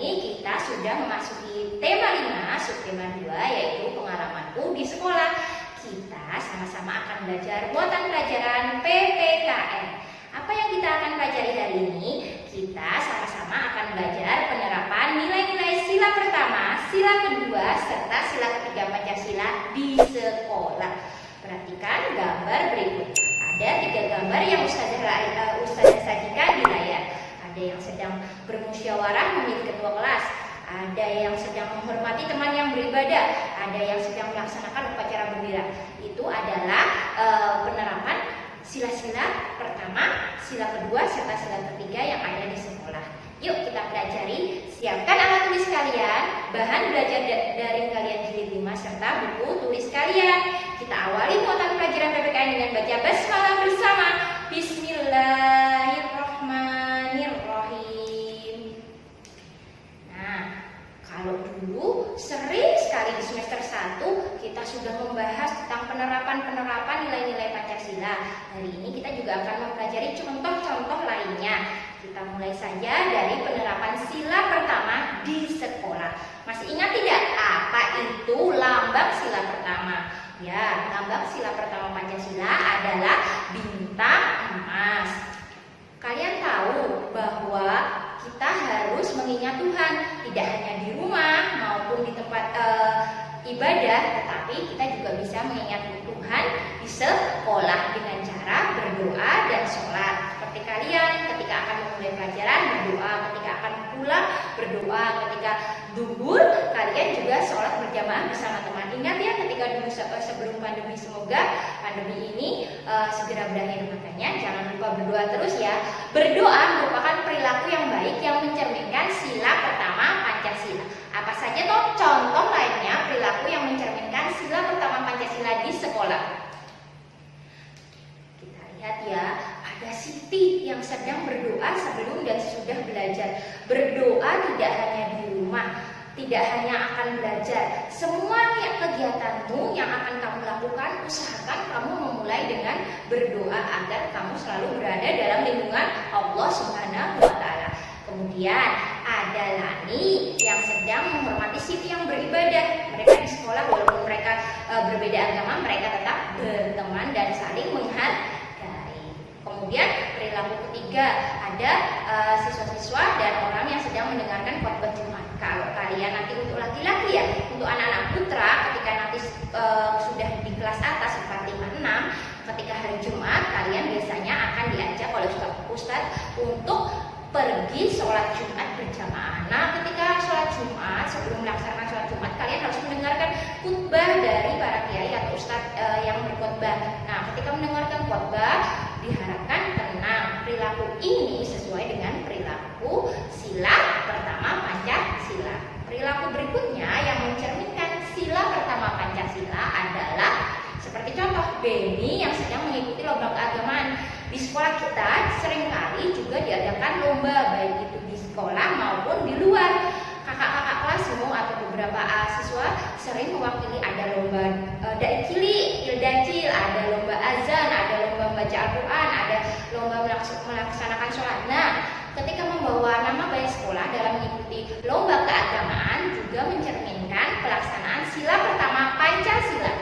ini kita sudah memasuki tema 5, subtema 2, yaitu pengalamanku di sekolah. Kita sama-sama akan belajar muatan pelajaran PPKN. Apa yang kita akan pelajari hari ini? Kita sama-sama akan belajar penerapan nilai-nilai sila pertama, sila kedua, serta sila ketiga Pancasila di sekolah. Perhatikan gambar berikut. Ada 3 gambar yang Ustazah sajikan di layar. Ada yang sedang bermusyawarah memilih ketua kelas, ada yang sedang menghormati teman yang beribadah, ada yang sedang melaksanakan upacara bendera. Itu adalah penerapan sila-sila pertama, sila kedua, serta sila ketiga yang ada di sekolah. Yuk kita pelajari. Siapkan alat tulis kalian, bahan belajar dari kalian jilid 5, serta buku tulis kalian. Kita awali muatan pelajaran PPKN dengan baca basmalah bersama. Bismillahirrahmanirrahim. Nah, kalau dulu sering sekali di semester 1 kita sudah membahas tentang penerapan nilai-nilai Pancasila. Hari ini kita juga akan mempelajari contoh-contoh lainnya. Kita mulai saja dari penerapan sila pertama di sekolah. Masih ingat tidak apa itu lambang sila pertama? Ya, lambang sila pertama Pancasila adalah bintang emas. Kalian tahu bahwa kita harus mengingat Tuhan, tidak hanya di rumah maupun di tempat ibadah, tetapi kita juga bisa mengingat Tuhan di sekolah dengan cara berdoa dan sholat. Seperti kalian ketika akan memulai pelajaran berdoa, ketika akan pulang berdoa, ketika duhur kalian juga sholat berjamaah bersama teman. Ingat ya, ketika dulu sebelum pandemi, semoga pandemi ini segera berakhir. Makanya jangan lupa berdoa terus ya. Berdoa merupakan perilaku yang baik yang mencerminkan sila pertama Pancasila. Apa saja toh contoh lainnya perilaku yang mencerminkan sila pertama Pancasila di sekolah? Kita lihat ya, ada Siti yang sedang berdoa sebelum dan sesudah belajar. Berdoa tidak hanya di rumah, tidak hanya akan belajar. Semua kegiatanmu yang akan kamu lakukan, usahakan kamu memulai dengan berdoa agar kamu selalu berada dalam lindungan Allah Subhanahu wa Ta'ala. Kemudian ada Lani yang sedang menghormati Siti yang beribadah. Mereka di sekolah walaupun mereka berbeda agama, mereka tetap berteman dan saling menghargai. Kemudian perilaku ketiga ada siswa-siswa dan orang yang sedang mendengarkan khotbah Jumat. Kalau kalian nanti untuk laki-laki ya, untuk anak-anak putra ketika nanti sudah di kelas atas 4, 5, 6, ketika hari Jumat kalian biasanya akan diajak oleh Ustadz untuk pergi sholat Jumat berjamaah. Nah, ketika sholat Jumat, sebelum melaksanakan sholat Jumat, kalian harus mendengarkan khutbah dari para kiai atau ustadz yang berkhutbah. Nah, ketika mendengarkan khutbah, diharapkan tenang. Perilaku ini sesuai dengan perilaku sila pertama Pancasila. Perilaku berikutnya yang mencerminkan sila pertama Pancasila adalah seperti contoh Beni yang sedang mengikuti lomba keagamaan. Di sekolah kita seringkali juga diadakan lomba, baik itu di sekolah maupun di luar. Kakak-kakak kelasmu atau beberapa siswa sering mewakili, ada lomba daikili, ildacil, ada lomba azan, ada lomba membaca Al-Quran, ada lomba melaksanakan sholat. Nah, ketika membawa nama baik sekolah dalam mengikuti lomba keagamaan juga mencerminkan pelaksanaan sila pertama Pancasila.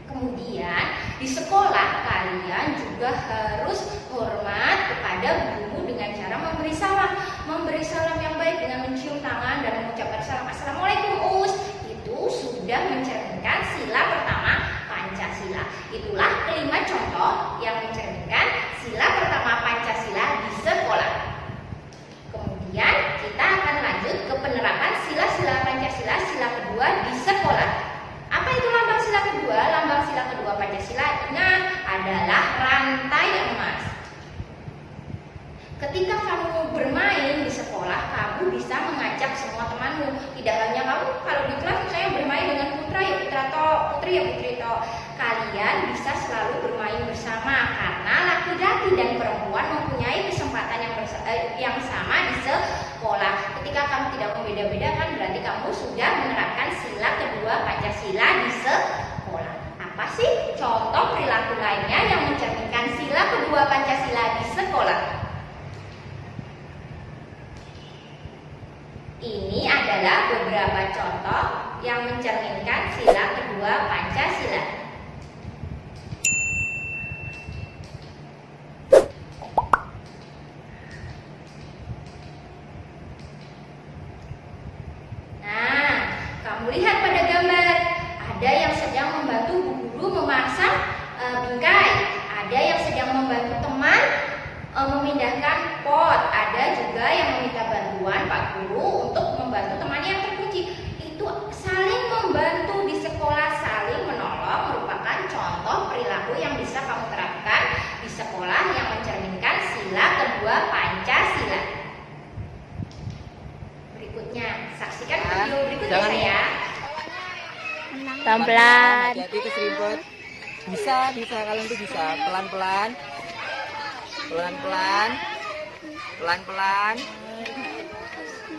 Kemudian di sekolah kalian juga harus hormat kepada gurumu dengan cara memberi salam yang baik dengan mencium tangan dan mengucapkan salam Assalamualaikum Us. Itu sudah mencerminkan sila pertama Pancasila. Itulah kelima contoh yang mencerminkan sila pertama Pancasila di sekolah. Kemudian kita akan lanjut ke penerapan sila-sila Pancasila sila kedua di sekolah. Apa itu lambang sila kedua? Lambang sila kedua Pancasila adalah rantai emas. Ketika kamu bermain di sekolah, kamu bisa mengajak semua temanmu. Tidak hanya kamu, kalau di kelas saya bermain dengan putra ya putra to, putri ya putri to. Kalian bisa selalu bermain bersama karena laki-laki dan perempuan mempunyai kesempatan yang sama di sekolah. Ketika kamu tidak membeda-bedakan, berarti kamu sudah menerapkan sila kedua Pancasila di sekolah. Apa sih contoh perilaku lainnya yang mencerminkan sila kedua Pancasila di sekolah? Ini adalah beberapa contoh yang mencerminkan sila kedua Pancasila. Nah, kamu lihat pada gambar, ada yang sedang membantu Bu Guru memasang bingkai, ada yang sedang membantu teman memindahkan pot, ada juga yang meminta bantuan Pak Guru untuk membantu temannya yang terkunci. Itu saling membantu di sekolah, saling menolong merupakan contoh perilaku yang bisa kamu terapkan di sekolah yang mencerminkan sila kedua Pancasila. Berikutnya, saksikan video berikutnya saya. Pelan-pelan. Hati-hati keserempet. Bisa kalian tuh bisa pelan-pelan. Pelan-pelan.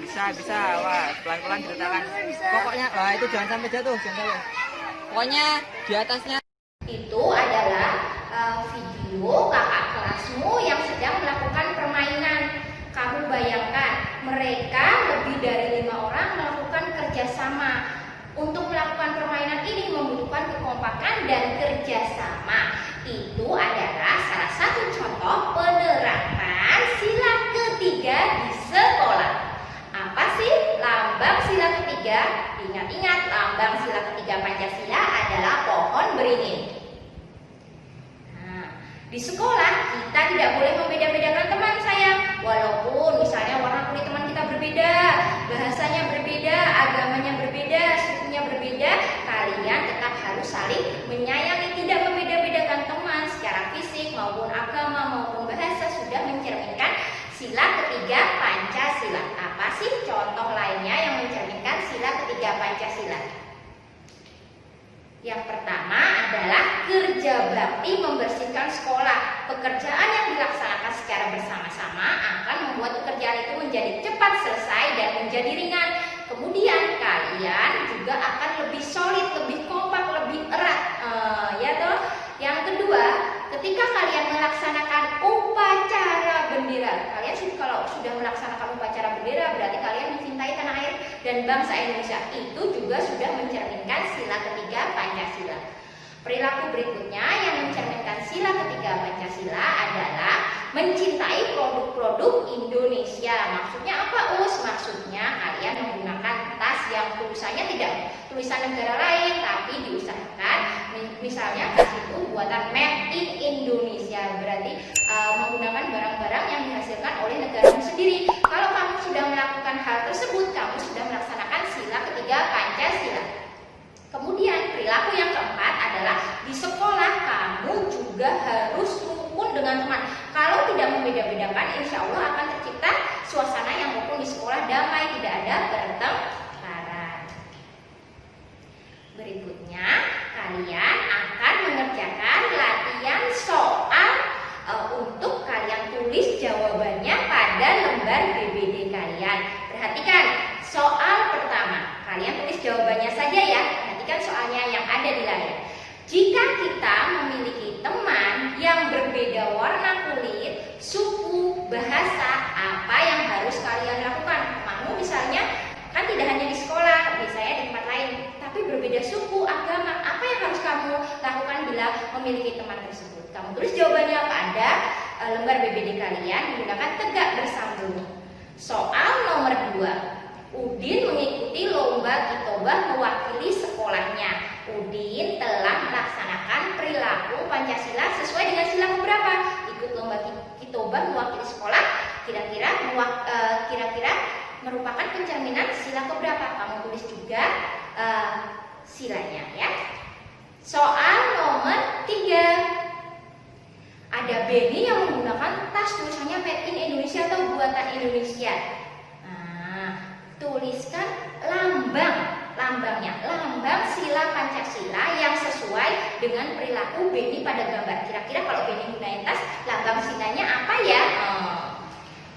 Bisa. Wah, pelan-pelan diletakkan. Pokoknya, itu jangan sampai jatuh, Pokoknya di atasnya. Itu adalah video kakak kelasmu yang sedang melakukan permainan. Kamu bayangkan, mereka lebih dari 5 orang melakukan kerjasama. Untuk melakukan permainan ini membutuhkan kekompakan dan kerjasama. Itu adalah salah satu contoh penerapan sila ketiga di sekolah. Apa sih lambang sila ketiga? Ingat-ingat, lambang sila ketiga Pancasila adalah pohon beringin. Nah, di sekolah kita tidak boleh membeda-bedakan teman sayang. Walaupun misalnya warna kulit teman kita berbeda, bahasanya berbeda, agamanya berbeda, sukunya berbeda, kalian tetap harus saling menyayangi, tidak membeda-bedakan teman secara fisik maupun agama maupun bahasa. Sudah mencerminkan sila ketiga Pancasila. Apa sih contoh lainnya yang mencerminkan sila ketiga Pancasila? Yang pertama adalah kerja bakti membersihkan sekolah. Pekerjaan yang dilaksanakan secara bersama-sama akan membuat pekerjaan itu menjadi cepat selesai dan menjadi ringan. Kemudian kalian juga akan lebih solid, lebih kompak, lebih erat. Ya toh. Yang kedua, ketika kalian melaksanakan upacara bendera, kalian kalau sudah melaksanakan upacara bendera berarti kalian mencintai tanah air dan bangsa Indonesia. Itu juga sudah mencerminkan sila ketiga Pancasila. Perilaku berikutnya yang mencerminkan sila ketiga Pancasila adalah mencintai produk-produk Indonesia. Maksudnya apa, Us? Maksudnya kalian menggunakan tas yang tulisannya tidak tulisan negara lain, tapi diusahakan misalnya tas itu buatan made in Indonesia. Berarti menggunakan barang-barang yang dihasilkan oleh negaramu sendiri. Kalau kamu sudah melakukan hal tersebut, kamu sudah melaksanakan sila ketiga Pancasila. Kemudian perilaku yang keempat adalah di sekolah kamu juga harus rukun dengan teman. Kalau tidak membeda-bedakan, insya Allah akan tercipta suasana yang rukun di sekolah, damai, tidak ada pertengkaran. Berikutnya, kalian akan mengerjakan latihan soal untuk kalian tulis jawabannya pada lembar BBD kalian. Perhatikan, soal pertama, kalian tulis jawabannya saja ya. Perhatikan soalnya yang ada di layar. Jika kita memiliki teman yang berbeda warna kulit, suku, bahasa, apa yang harus kalian lakukan? Kamu misalnya kan tidak hanya di sekolah, biasanya di tempat lain, tapi berbeda suku, agama, apa yang harus kamu lakukan bila memiliki teman tersebut? Kamu tulis jawabannya pada lembar BBD kalian menggunakan tegak bersambung. Soal nomor 2. Udin mengikuti lomba kitobah mewakili sekolahnya. Udin telah melaksanakan perilaku Pancasila sesuai dengan sila keberapa? Ikut lomba kitobah mewakili sekolah, kira-kira merupakan pencerminan sila keberapa? Kamu tulis juga silanya ya. Soal nomor 3. Ada Benny yang menggunakan tas tulisannya made in Indonesia atau buatan Indonesia. Tuliskan lambang sila Pancasila yang sesuai dengan perilaku Benny pada gambar. Kira-kira kalau Benny gunain tas, lambang silanya apa ya?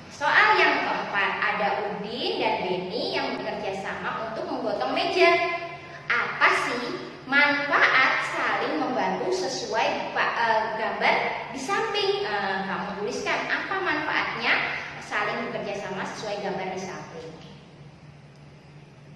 Soal yang keempat, ada Udin dan Benny yang bekerja sama untuk menggotong meja. Apa sih manfaat saling membantu sesuai gambar di samping? Kamu tuliskan apa manfaatnya saling bekerja sama sesuai gambar di samping.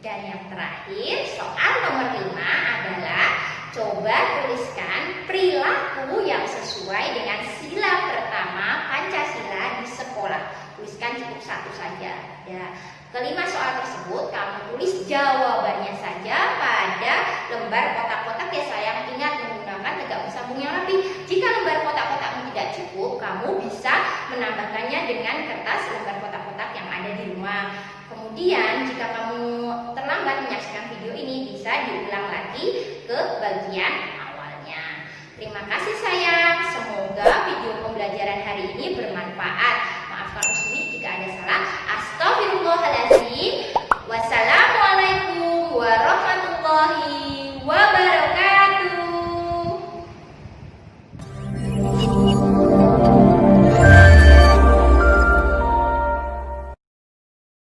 Dan yang terakhir, soal nomor 5 adalah coba tuliskan perilaku yang sesuai dengan sila pertama Pancasila di sekolah. Tuliskan cukup satu saja. Ya. Kelima soal tersebut kamu tulis jawabannya saja pada lembar kotak-kotak ya sayang. Ingat menggunakan tegak sambung yang rapi. Jika lembar kotak-kotakmu tidak cukup, kamu bisa menambahkannya dengan kertas lembar kotak-kotak yang ada di rumah. Kemudian jika kamu terlambat menyaksikan video ini, bisa diulang lagi ke bagian awalnya. Terima kasih sayang. Semoga video pembelajaran hari ini bermanfaat. Maafkan Usmi jika ada salah. Astagfirullahaladzim.